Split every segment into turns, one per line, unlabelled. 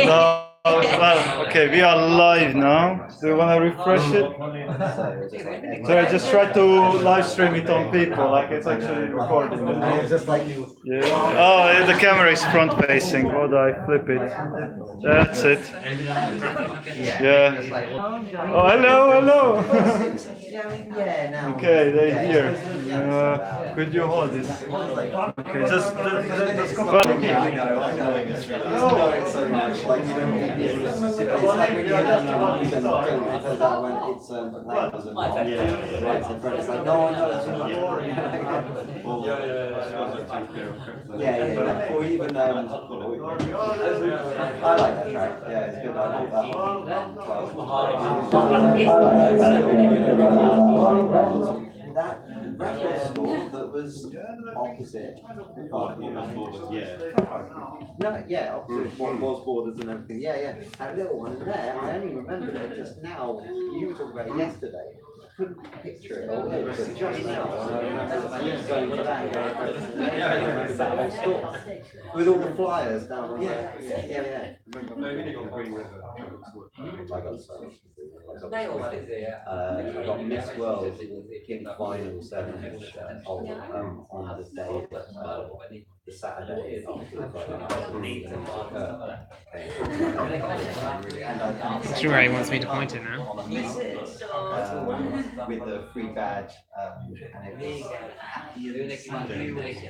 No, well, okay, we are live now. Do you want to refresh it? So I just try to live stream it on people, like it's actually recording. You know? Yeah. Oh, the camera is front facing. How do I flip it? That's it. Yeah. Oh, hello, hello. Okay, they're here. Could you hold this? Okay, just come back.
Or even I like that track. Yeah, it's good. I like that one. That record store that was opposite. No, yeah, opposite what was borders and everything. Yeah. That little one in there. I only remembered it just now. You were talking about it yesterday. Couldn't picture it all, but just now, I remember going to that whole store with all the flyers down on there. Yeah. I got Miss World King Final 7 on the day that the Saturday
It's true, he wants me to point it now.
With the free badge, and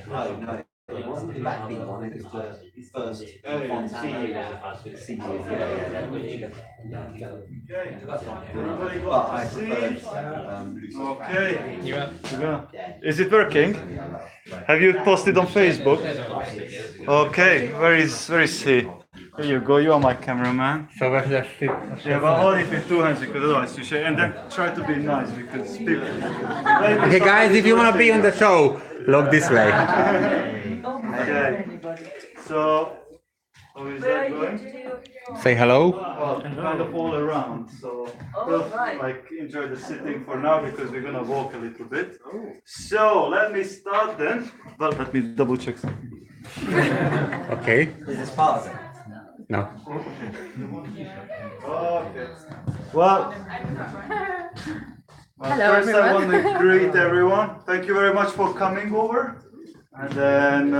no, it wasn't the backbeat one, it was the first but I preferred,
Okay.
Yeah.
Is it working? Have you posted on Facebook? Okay, where is he? Here you go, you are my cameraman.
So where's the
Yeah, but hold it with two hands because otherwise you share. And then try to be nice because people.
Okay, guys, if you want to be on the show, look this way.
Okay. So, how is that going?
Say hello.
Well, kind of all around. So, like enjoy the sitting for now because we're gonna walk a little bit. So let me start then. Well, let me double check something.
Okay.
is this part of it?
No.
Okay. Well,
Hello,
first I want to greet everyone. Thank you very much for coming over. And then,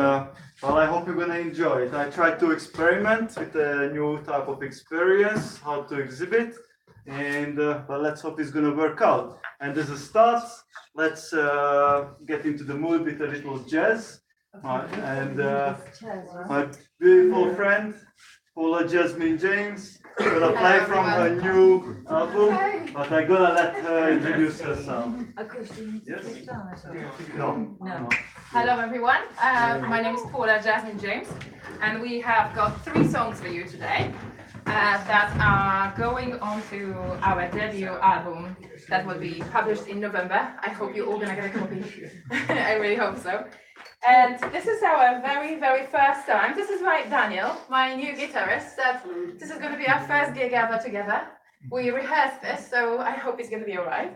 well, I hope you're gonna enjoy it. I tried to experiment with a new type of experience, how to exhibit, and well, let's hope it's gonna work out. And as a start, let's get into the mood with a little jazz. And my beautiful friend, Paula Jasmine James, gonna play from her new album, but I'm gonna let her introduce herself. Yes? No.
Hello everyone, my name is Paula Jasmine James, and we have got 3 songs for you today that are going on to our debut album that will be published in November. I hope you're all gonna get a copy. I really hope so. And this is our very, very first time. This is Daniel, my new guitarist. This is going to be our first gig ever together. We rehearsed this, so I hope he's going to be all right.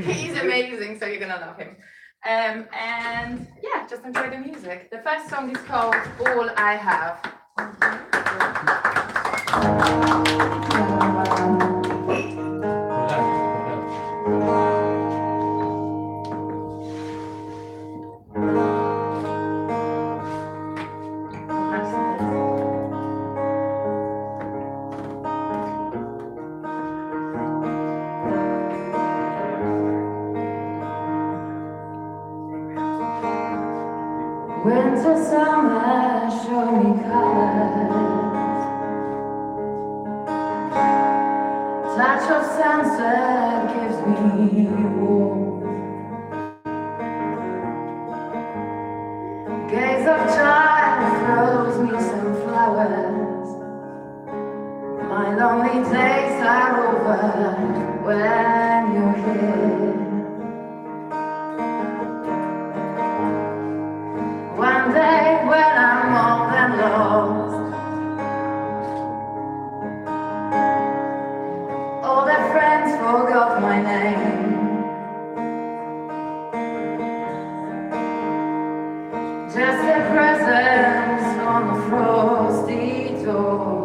He's amazing, so you're going to love him. And yeah, just enjoy the music. The first song is called All I Have.
Winter, summer, show me colors. Touch of sunset gives me warmth. Gaze of child throws me some flowers. My lonely days are over when you're here. One day when I'm old and lost, all the friends forgot my name. Just a presence on the frosty door.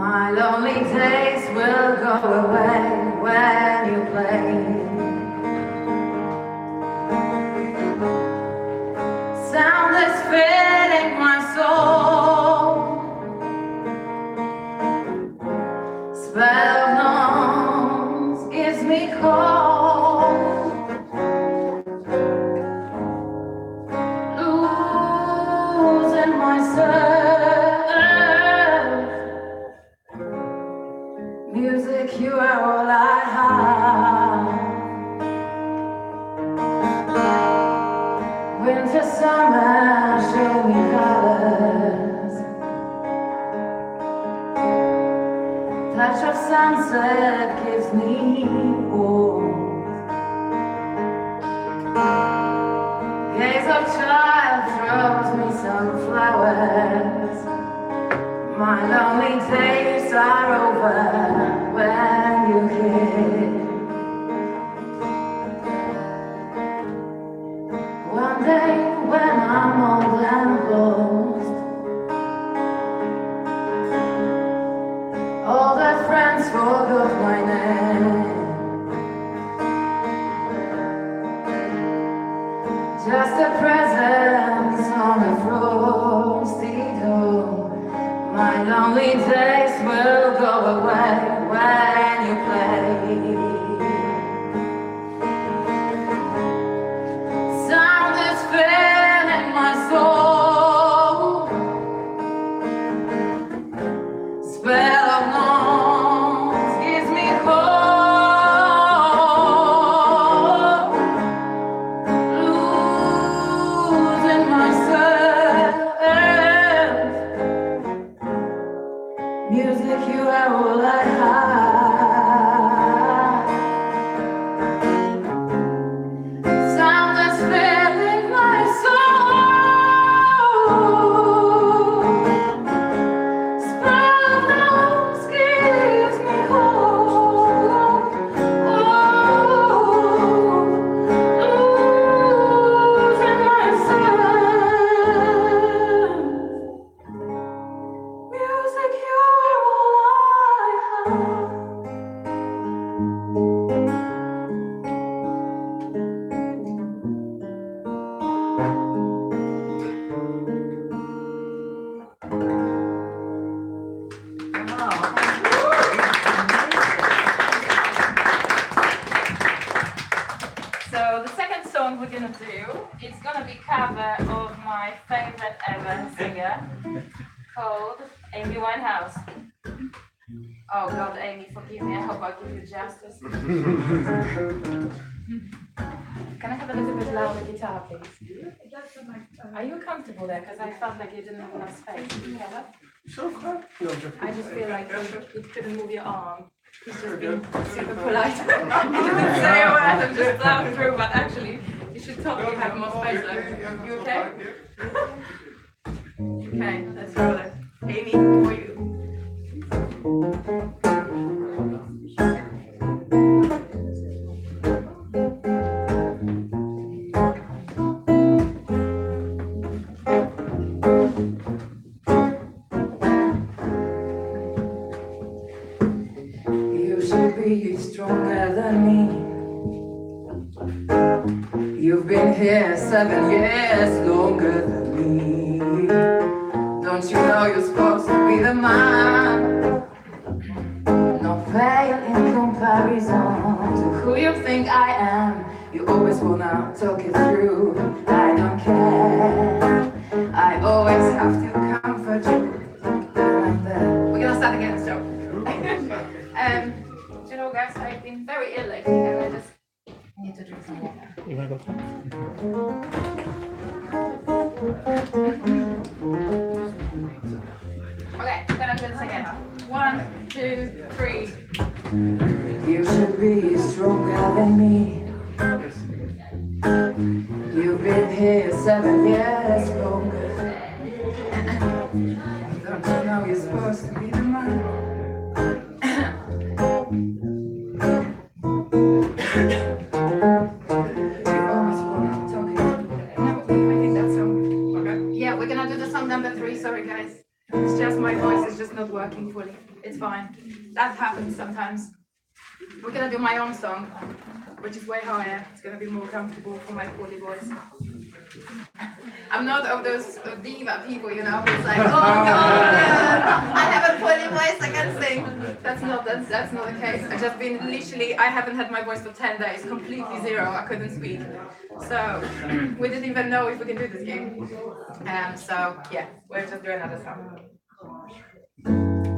My lonely days will go away when you play. Sound is filling my soul. Spell of noise gives me cold. Losing myself. Music, you are all I have. Winter, summer, show me colors. Touch of sunset gives me warmth. Gaze of child throws me some flowers. My lonely days are over when you hit. One day when I'm old and lost, all the friends forgot my name. Just a presence on a frosty door. My lonely days will go away when you play. Sound is filling my soul. Spell of noise gives me hope. Losing myself. Music, you are all I have. Sound is filling my soul. Spell of noise gives me hope. Losing myself. Music, you are all I have.
So the second song we're gonna do, it's gonna be cover of my favorite ever singer called Amy Winehouse. Oh God, Amy, forgive me. I hope I give you justice. Can I have a little bit louder guitar, please? Are you comfortable there? Because I felt like you didn't have enough space. I just feel like you couldn't move your arm. He's just being super polite. He didn't say a word and just plowed through, but actually, you should totally have more space left. You okay? Okay, let's roll it. Amy, for you.
You should be stronger than me. You've been here 7 years longer than me. Don't you know you're supposed to be the man? Not fail in comparison to who you think I am. You always wanna talk it through. I don't care. I always have to comfort you.
We're gonna start again, so. Do you know, guys, I've been very ill lately, and I just need to drink some water.
You wanna go?
Okay, we're gonna do this again. 1, 2, 3.
You should be stronger than me. You've been here 7 years longer. Don't you know you're supposed to be the man? You always wanna talk it.
No, I think that's so. Okay. Yeah, we're gonna do the song number 3. Sorry, guys. It's just my voice is just not not working fully. It's fine. That happens sometimes. We're gonna do my own song, which is way higher. It's gonna be more comfortable for my poorly voice. I'm not of those diva people, you know, it's like, oh god, I have a poorly voice, I can sing. That's not the case. I've just been literally, I haven't had my voice for 10 days, completely zero, I couldn't speak. So we didn't even know if we can do this game. So yeah, we'll just do another song.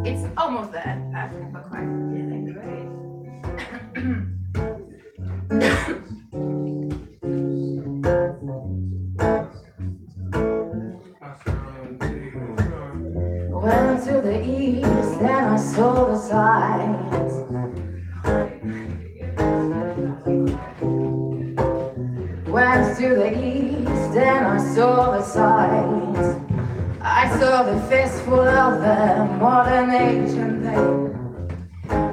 It's almost there, not quite. Great.
Went to the east and I saw the sights. Went to the east and I saw the sights. I saw the fistful of them, modern age, and they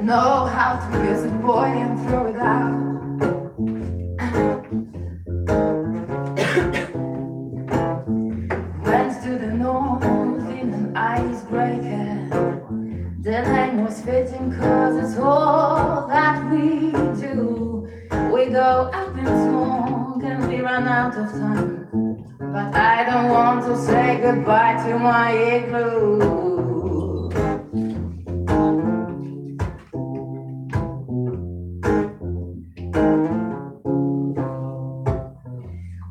know how to use a boy and throw it out. Went to the north in an icebreaker. The name was fitting cause it's all that we do. We go up in smoke and we run out of time. But I don't want to say goodbye to my igloo.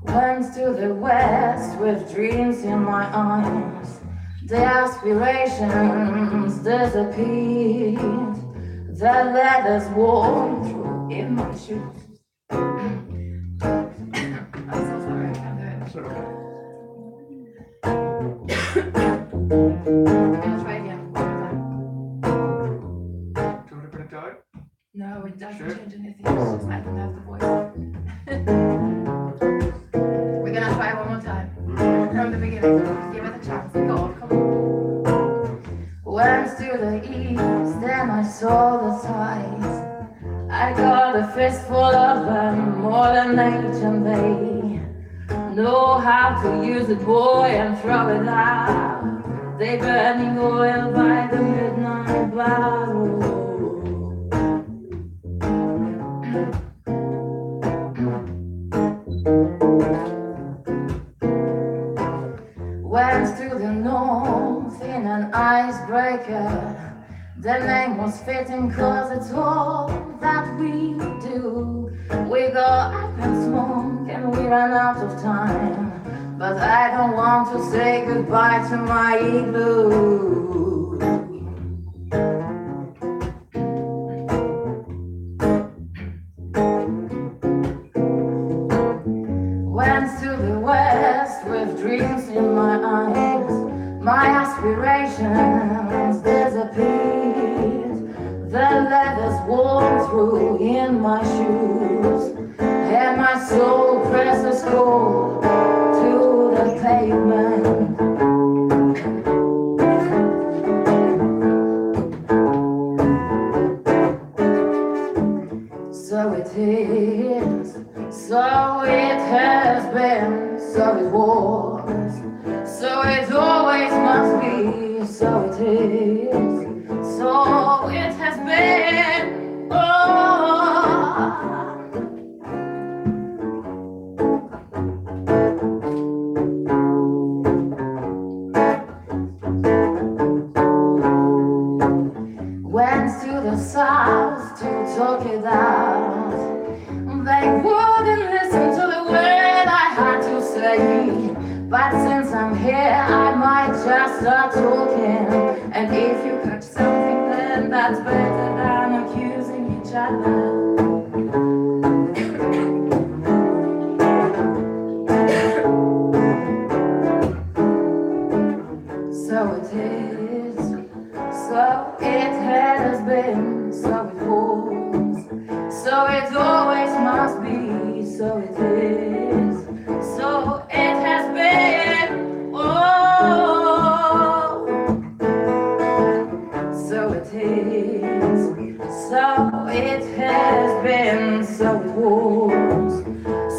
Went to the west with dreams in my eyes. The aspirations disappeared. The letters worn through in my shoes.
I'm so sorry, I can't do it. I'm gonna try again.
Do you want to put it down?
No, it doesn't
Sure.
change anything. It's just I don't have the voice. We're gonna try one more time. From the beginning. Give it a chance. Go on, come on.
Went to the east and I saw the sights. I got a fistful of them, more than age, and they know how to use a boy and throw it out. They burning oil by the midnight bottle. Went to the north in an icebreaker. The name was fitting cause it's all that we do. We go up and smoke and we run out of time. But I don't want to say goodbye to my igloo. Went to the west with dreams in my eyes. My aspirations disappeared. The leathers worn through in my shoes. And my soul presses cold to the pavement. So it is, so it has been, so it was, so it always must be, so it is, so it has been, oh. Went to the south to talk it out. They wouldn't listen to the word I had to say. But since I'm here, I might just start talking. And if you catch something, then that's better than accusing each other. So it is, so it has been, so it was, so it always must be, so it is, so it has been, oh, so it is, so it has been, so it was,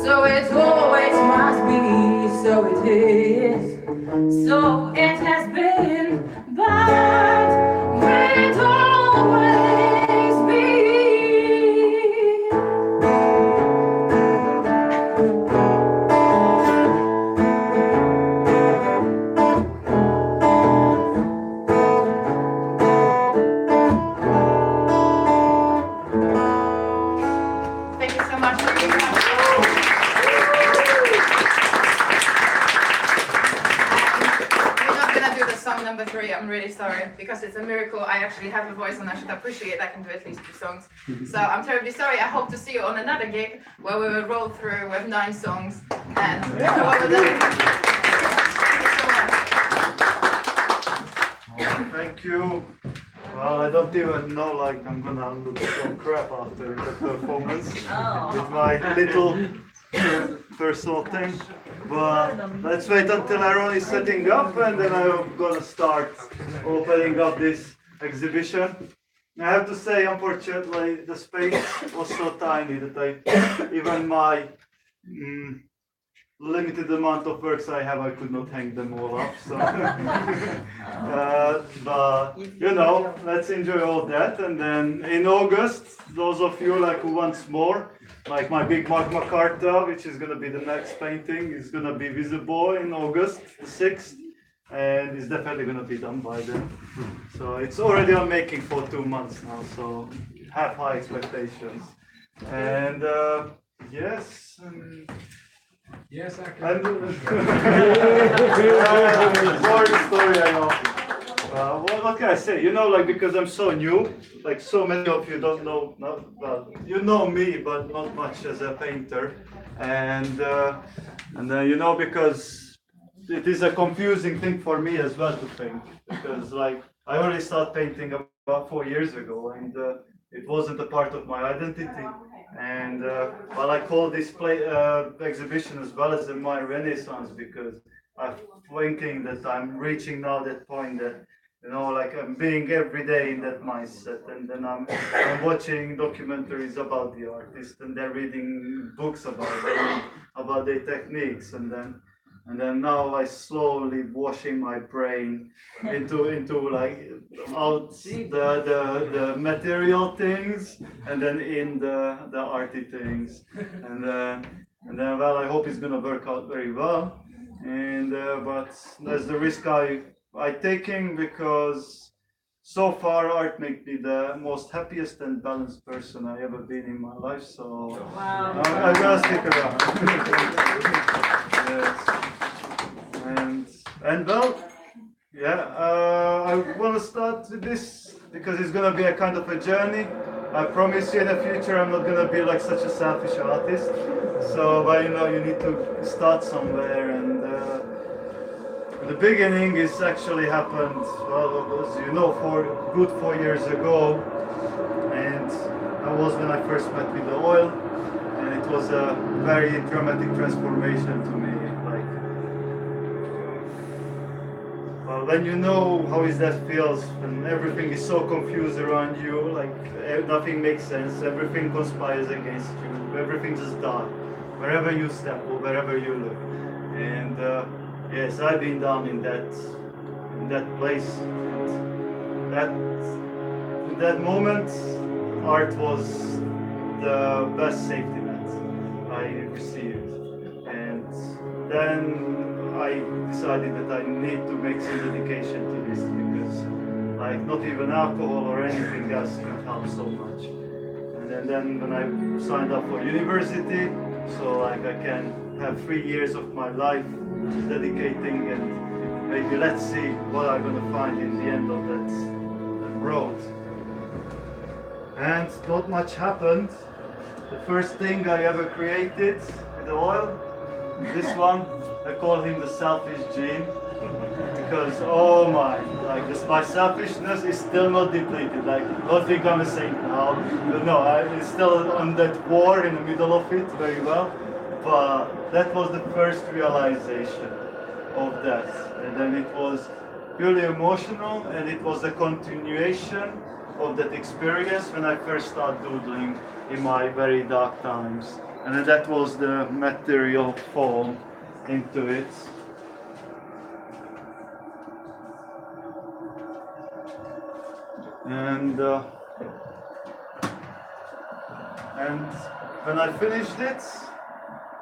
so it always must be, so it is, so it has been, but
because it's a miracle I actually have a voice and I should appreciate I can do at least 2 songs. So I'm terribly sorry. I hope to see you on another gig where we will roll through with 9 songs and all of them.
Thank you. Well, I don't even know, like, I'm gonna look so crap after the performance with my little personal thing. But let's wait until Aaron is setting up and then I'm gonna start opening up this exhibition. I have to say, unfortunately, the space was so tiny that even my limited amount of works I have, I could not hang them all up. So, but you know, let's enjoy all that. And then in August, those of you like who wants more, like my big magma carta, which is gonna be the next painting, is gonna be visible in August the 6th, and it's definitely gonna be done by then. So it's already on making for 2 months now. So have high expectations. And yes.
Yes, I can.
And boring story, I know. What can I say? You know, like, because I'm so new, like so many of you don't know, well, you know me, but not much as a painter. And you know, because it is a confusing thing for me as well to paint, because like I only started painting about 4 years ago, and it wasn't a part of my identity. And well, I call this exhibition as well as myRenaissance, because I'm thinking that I'm reaching now that point that, you know, like I'm being every day in that mindset, and then I'm watching documentaries about the artist, and then reading books about them, about their techniques, and then now I slowly washing my brain into like out the material things, and then in the arty things, and then well, I hope it's gonna work out very well, and but that's the risk I taking, because so far art makes me the most happiest and balanced person I ever been in my life. So I'm gonna stick around. Yes. And well, yeah, I want to start with this because it's gonna be a kind of a journey. I promise you in the future I'm not gonna be like such a selfish artist. So, but you know, you need to start somewhere, and the beginning is actually happened, well, as you know, 4 years ago, and that was when I first met with the oil, and it was a very dramatic transformation to me. Like, well, when you know how is that feels, when everything is so confused around you, like nothing makes sense, everything conspires against you, everything just dark, wherever you step or wherever you look, and. Yes, I've been down in that place. In that moment, art was the best safety net I received. And then I decided that I need to make some dedication to this, because like not even alcohol or anything else can help so much. And then when I signed up for university, so like I can have 3 years of my life dedicating, and maybe let's see what I'm gonna find in the end of that road. And not much happened. The first thing I ever created with the oil, this one, I call him the selfish gene, because oh my, like this, my selfishness is still not depleted. Like, don't think I'm a saint now. No, I'm still on that war in the middle of it very well. But that was the first realization of that, and then it was purely emotional, and it was a continuation of that experience when I first started doodling in my very dark times, and then that was the material fall into it. And when I finished it,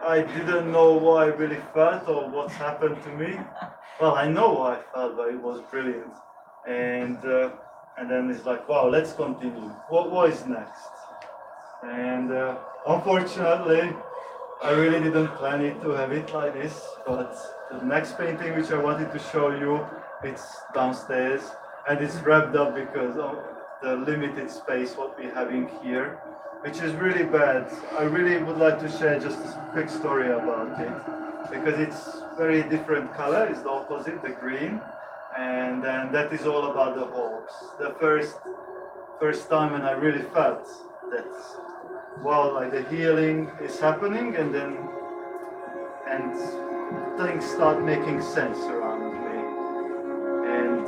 I didn't know what I really felt or what's happened to me. Well, I know what I felt, but it was brilliant. And then it's like, wow, let's continue. What is next? And unfortunately, I really didn't plan it to have it like this. But the next painting which I wanted to show you, it's downstairs. and it's wrapped up because of the limited space what we're having here, which is really bad. I really would like to share just a quick story about it because it's very different color. It's the opposite, the green, and then that is all about the hawks. The first time when I really felt that wow, like the healing is happening, and things start making sense around me, and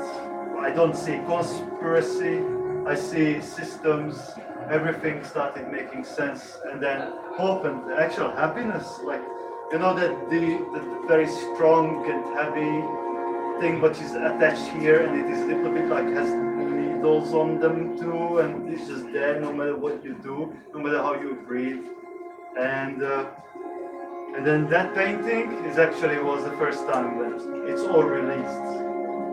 I don't see conspiracy. I see systems. Everything started making sense, and then hope and actual happiness, like you know that the very strong and heavy thing which is attached here, and it is a little bit like has needles on them too, and it's just there no matter what you do, no matter how you breathe, and then that painting is actually was the first time that it's all released.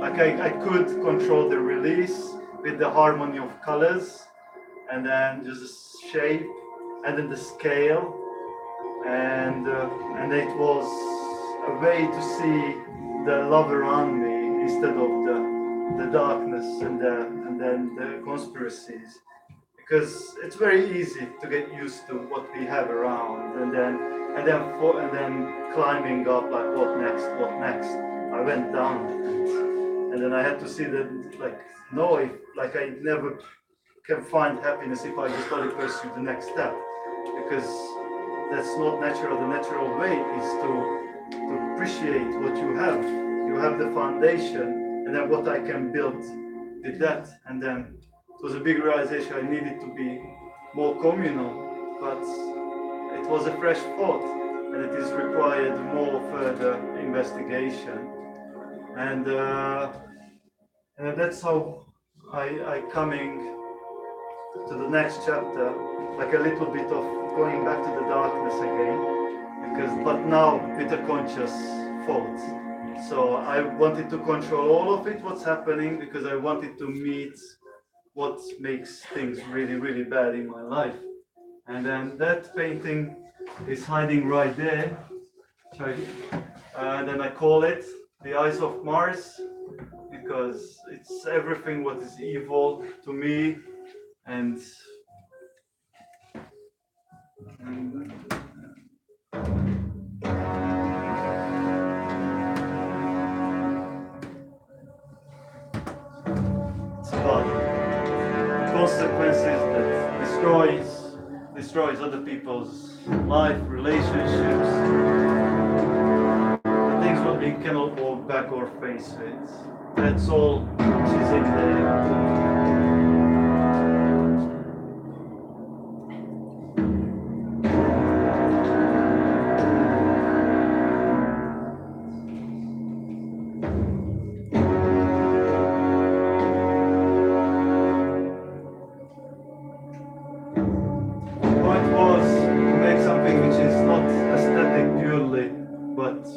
Like I could control the release with the harmony of colors, and then just the shape, and then the scale, and it was a way to see the love around me instead of the darkness and then the conspiracies, because it's very easy to get used to what we have around, and then climbing up like what next. I went down, and then I had to see that like no, like I never can find happiness if I just only pursue the next step, because that's not natural. The natural way is to appreciate what you have. You have the foundation, and then what I can build with that. And then it was a big realization I needed to be more communal, but it was a fresh thought, and it is required more further investigation. And that's how I coming to the next chapter, like a little bit of going back to the darkness again, but now with a conscious thought. So I wanted to control all of it, what's happening, because I wanted to meet what makes things really, really bad in my life. And then that painting is hiding right there. And then I call it the Eyes of Mars, because it's everything what is evil to me, and it's about consequences that destroys other people's life, relationships, the things what we cannot walk back or face it. That's all which is in there.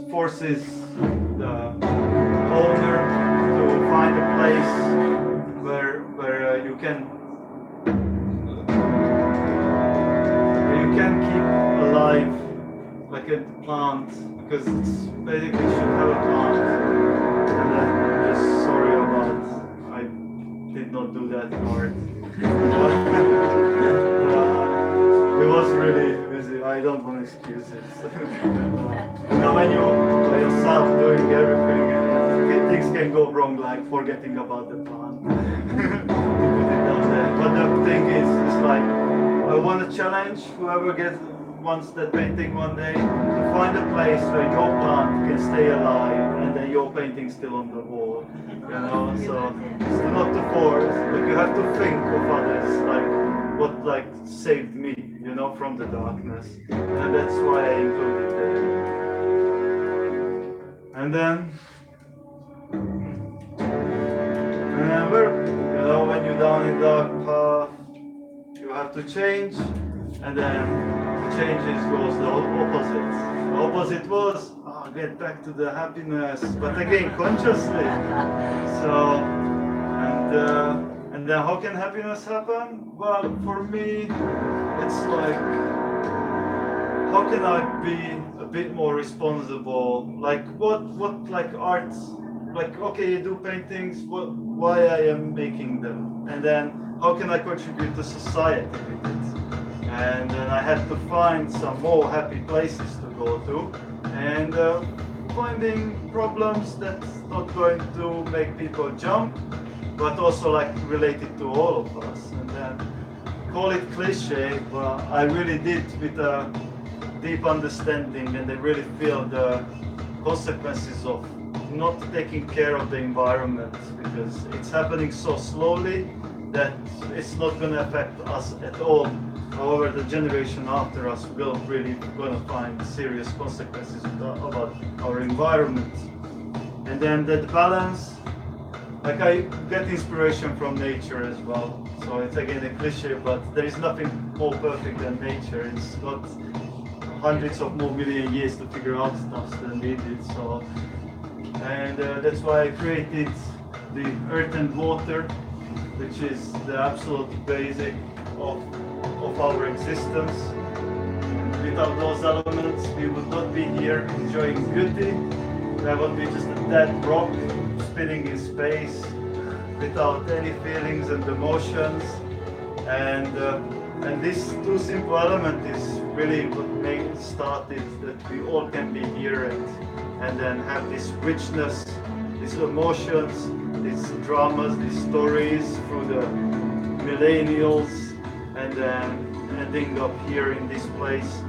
Forces the owner to find a place where you can keep alive like a plant, because it's basically should have a plant. And I'm just sorry about I did not do that part. It was really busy. I don't want to excuse it. When you're by yourself doing everything, things can go wrong, like forgetting about the plant. But the thing is, it's like I want to challenge whoever wants that painting one day to find a place where your plant can stay alive and then your painting's still on the wall. You know, so it's not to force, but you have to think of others, like what like saved me, you know, from the darkness, and that's why I included it. And then remember, you know, when you're down in dark path, you have to change, and then the changes goes the opposite. The opposite was get back to the happiness, but again consciously. So and then how can happiness happen? Well, for me, it's like, how can I be a bit more responsible? Like what like art like, okay, you do paintings, why I am making them, and then how can I contribute to society with it? And then I had to find some more happy places to go to, and finding problems that's not going to make people jump, but also like related to all of us. And then call it cliche, but I really did with a deep understanding, and I really feel the consequences of not taking care of the environment, because it's happening so slowly that it's not going to affect us at all. However, the generation after us will really going to find serious consequences about our environment. And then that balance, like I get inspiration from nature as well. So it's again a cliche, but there is nothing more perfect than nature. It's got hundreds of more million years to figure out stuff than we did. So, and that's why I created the earth and water, which is the absolute basic of our existence. Without those elements, we would not be here enjoying beauty. That would be just a dead rock spinning in space without any feelings and emotions. And this two simple element is really what started that we all can be here and then have this richness, these emotions, these dramas, these stories through the millennials, and then ending up here in this place.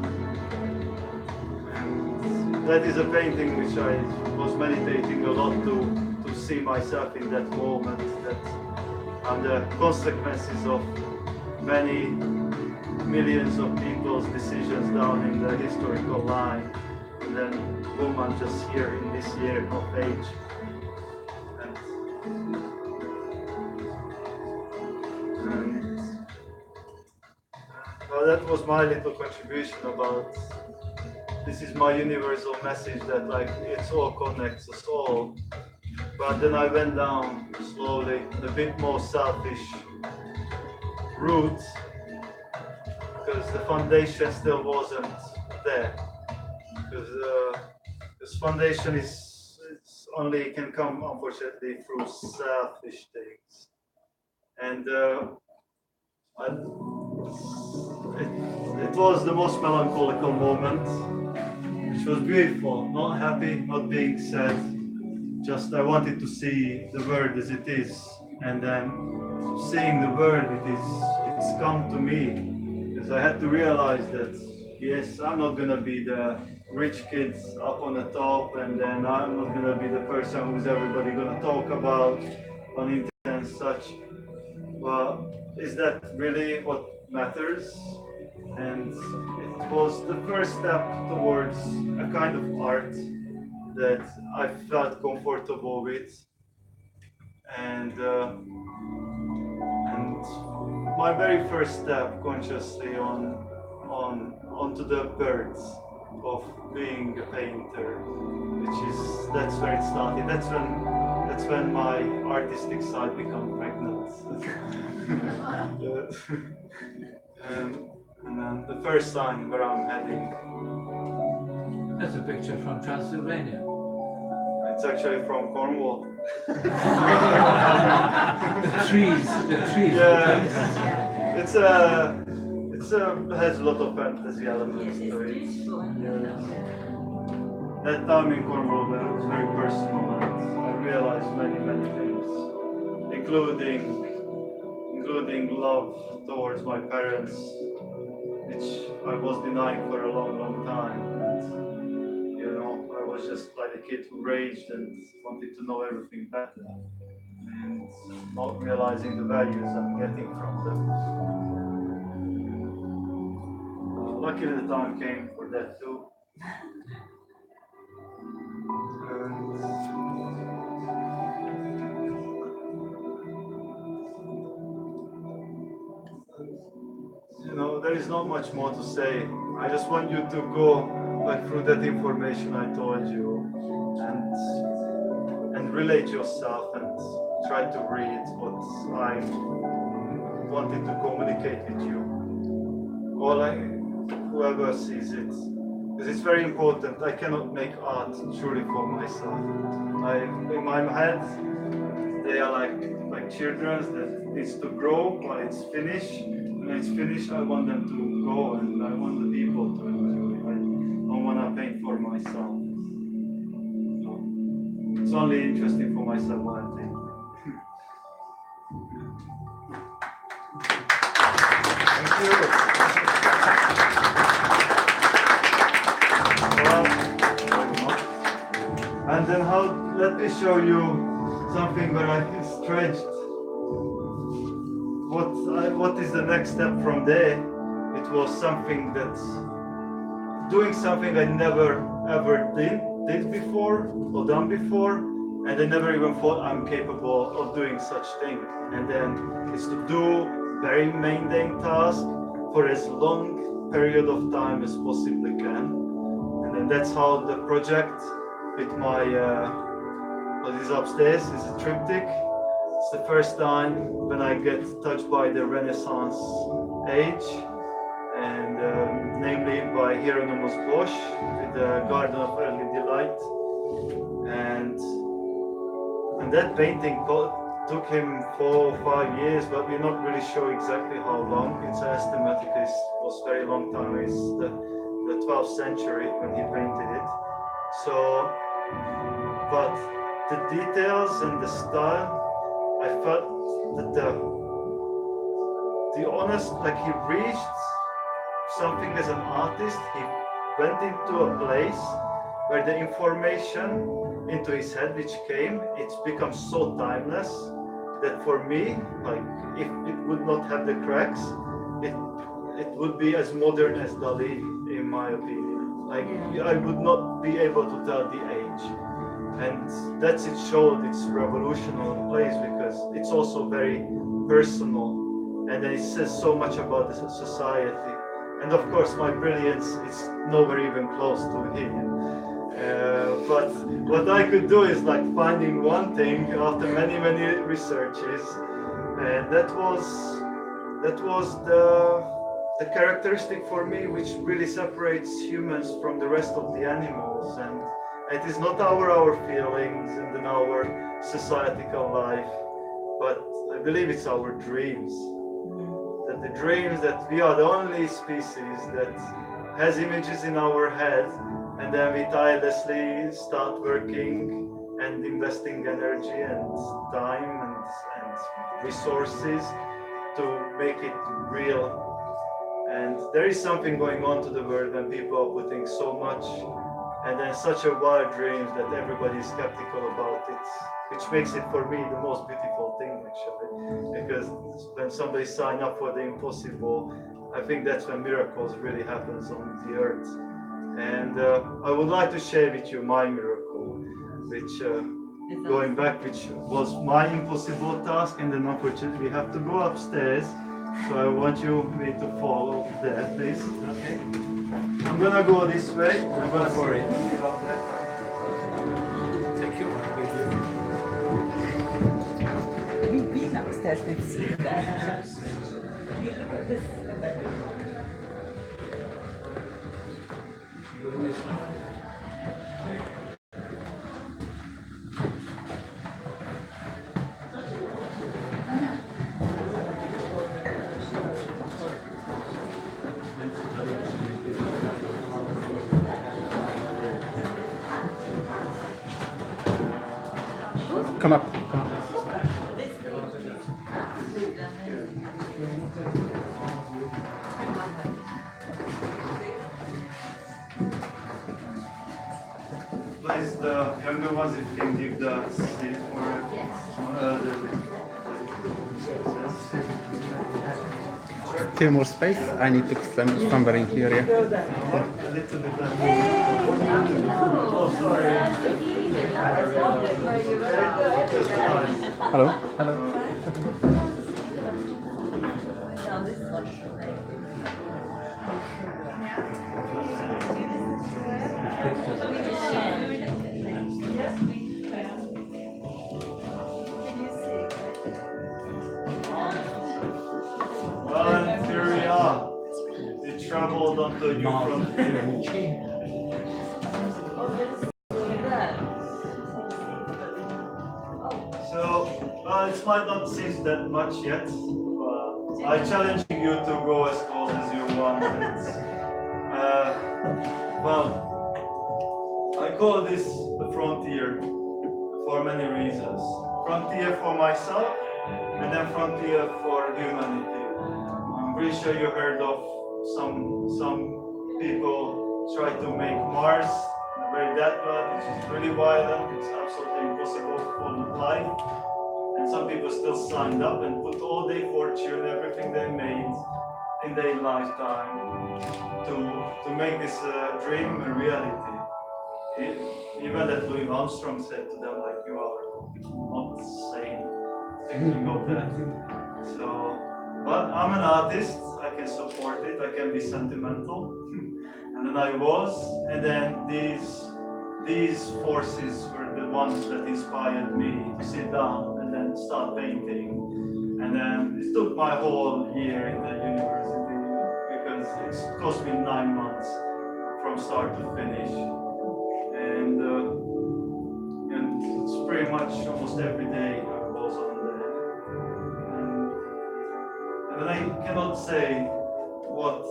And that is a painting which I was meditating a lot to see myself in that moment, that and the consequences of many millions of people's decisions down in the historical line, and then boom, I'm just here in this year of age. And well, that was my little contribution about this is my universal message that like it's all connects us all. But then I went down slowly a bit more selfish route, because the foundation still wasn't there. Because this foundation is only can come unfortunately through selfish things, and it was the most melancholical moment, which was beautiful, not happy, not being sad. Just I wanted to see the world as it is, and then seeing the world it's come to me, because I had to realize that yes, I'm not gonna be the rich kids up on the top, and then I'm not gonna be the person who's everybody gonna talk about on internet and such. Well, is that really what matters? And it was the first step towards a kind of art that I felt comfortable with, and my very first step consciously onto the birds of being a painter, that's where it started. That's when my artistic side became pregnant. And then the first sign where I'm heading.
That's a picture from Transylvania.
It's actually from Cornwall.
The trees.
Yeah, it's has a lot of fantasy elements to it. That time in Cornwall was very personal, and I realized many things, including love towards my parents, which I was denying for a long time. And, you know, I was just like a kid who raged and wanted to know everything better, and not realizing the values I'm getting from them. Luckily, the time came for that too. You know, there is not much more to say. I just want you to go like through that information I told you, and relate yourself and try to read what I wanted to communicate with you. Or like whoever sees it. because it's very important. I cannot make art truly for myself. In my head, they are like children that needs to grow while it's finished. When it's finished, I want them to go and I want the people to enjoy. I don't want to paint for myself. So it's only interesting for myself what I think. Thank you. And then let me show you something where I stretched. What is the next step from there? It was something that's doing something I never ever did before or done before, and I never even thought I'm capable of doing such thing. And then it's to do very mundane task for as long period of time as possibly can. And then that's how the project with my what is upstairs is a triptych. It's the first time when I get touched by the Renaissance age, and namely by Hieronymus Bosch with the Garden of Early Delight. And that painting took him 4 or 5 years, but we're not really sure exactly how long. It's estimated it was very long time. It's the 12th century when he painted it. So, but the details and the style, I felt that the honest, like he reached something as an artist. He went into a place where the information into his head which came, it's become so timeless that for me, like if it would not have the cracks, it would be as modern as Dali, in my opinion. Like I would not be able to tell the age. And that's it showed its revolutionary place because it's also very personal, and then it says so much about the society. And of course, my brilliance is nowhere even close to him. But what I could do is like finding one thing after many researches, and that was the characteristic for me which really separates humans from the rest of the animals. And it is not our feelings and in our societal life, but I believe it's our dreams. That the dreams that we are the only species that has images in our head, and then we tirelessly start working and investing energy and time and resources to make it real. And there is something going on to the world when people are putting so much and then such a wild dreams that everybody is skeptical about it, which makes it for me the most beautiful thing actually. Because when somebody sign up for the impossible, I think that's when miracles really happens on the earth. And I would like to share with you my miracle, which going back, which was my impossible task, and then unfortunately we have to go upstairs. So I want me to follow there, please. Okay. I'm gonna go this way. I'm gonna for it.
Thank you.
We've been upstairs, we've seen that.
Come up.
Please, the younger ones, if you can give the seat for
Still more space. I need to stand somewhere in here. Yeah.
a little bit. Oh, sorry.
Hello. Hello.
Well, and here we are. We traveled onto you from So, it might not seem that much yet, but I challenge you to go as close as you want. Well, I call this the frontier for many reasons. Frontier for myself, and then frontier for humanity. I'm pretty sure you heard of some people try to make Mars a very dead planet, which is really violent. It's absolutely impossible for life. And some people still signed up and put all their fortune, everything they made in their lifetime to make this dream a reality. Even that Louis Armstrong said to them, like, you are not sane thinking of that. So, but I'm an artist, I can support it, I can be sentimental. And then I was, and then these forces were the ones that inspired me to sit down and then start painting. And then it took my whole year in the university because it cost me 9 months from start to finish. And it's pretty much almost every day I was on there. And then I cannot say what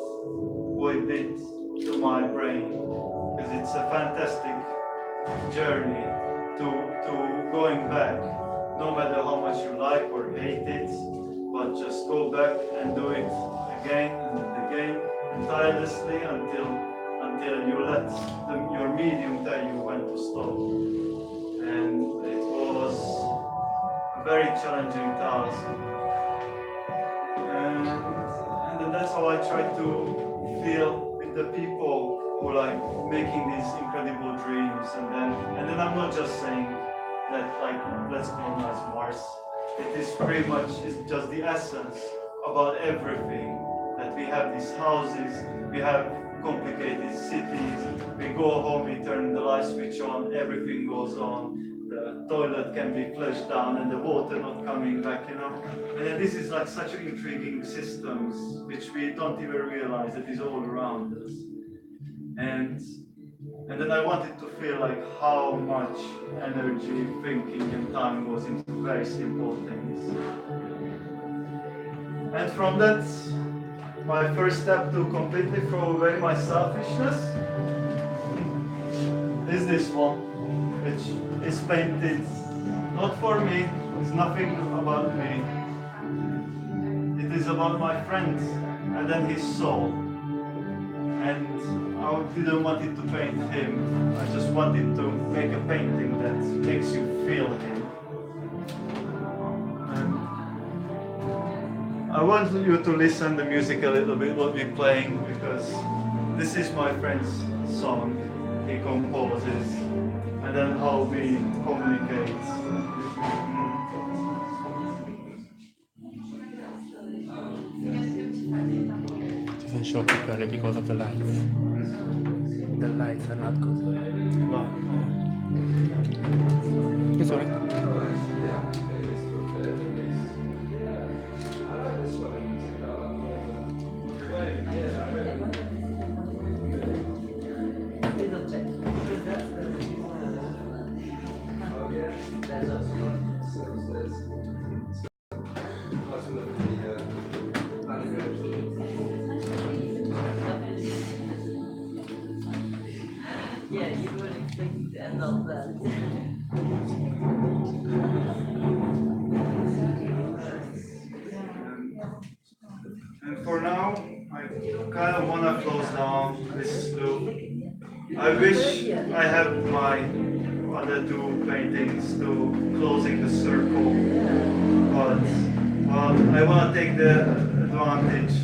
it did to my brain, because it's a fantastic journey to going back, no matter how much you like or hate it, but just go back and do it again and again and tirelessly until you let your medium tell you when to stop. And it was a very challenging task. And then that's how I try to feel with the people who like making these incredible dreams. And then I'm not just saying that, like, let's colonize Mars. It is pretty much, it's just the essence about everything. That we have these houses, we have complicated cities, we go home, we turn the light switch on, everything goes on, the toilet can be flushed down and the water not coming back, you know. And then this is like such intriguing systems which we don't even realize that is all around us. And then I wanted to feel like how much energy, thinking and time goes into very simple things. And from that, my first step to completely throw away my selfishness is this one, which is painted not for me, it's nothing about me. It is about my friend and then his soul. And I didn't want it to paint him, I just wanted to make a painting that makes you feel him. I want you to listen to the music a little bit, what we're playing, because this is my friend's song, he composes, and then how we communicate.
It doesn't show properly because of the lights. The lights are not good. It's alright.
Yeah, you would expect it to end on that.
And for now, I kind of want to close down this loop. I wish I had my other two paintings to closing the circle, but I want to take the advantage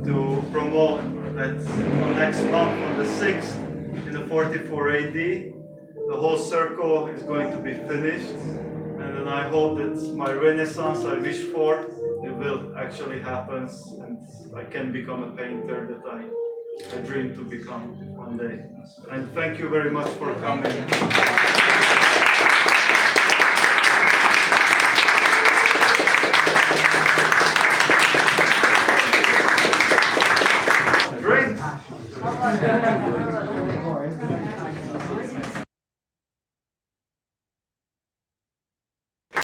to promote that next month on the 6th in the 44 AD, the whole circle is going to be finished, and then I hope that my Renaissance I wish for, it will actually happen, and I can become a painter that I dream to become one day. And thank you very much for coming. Great.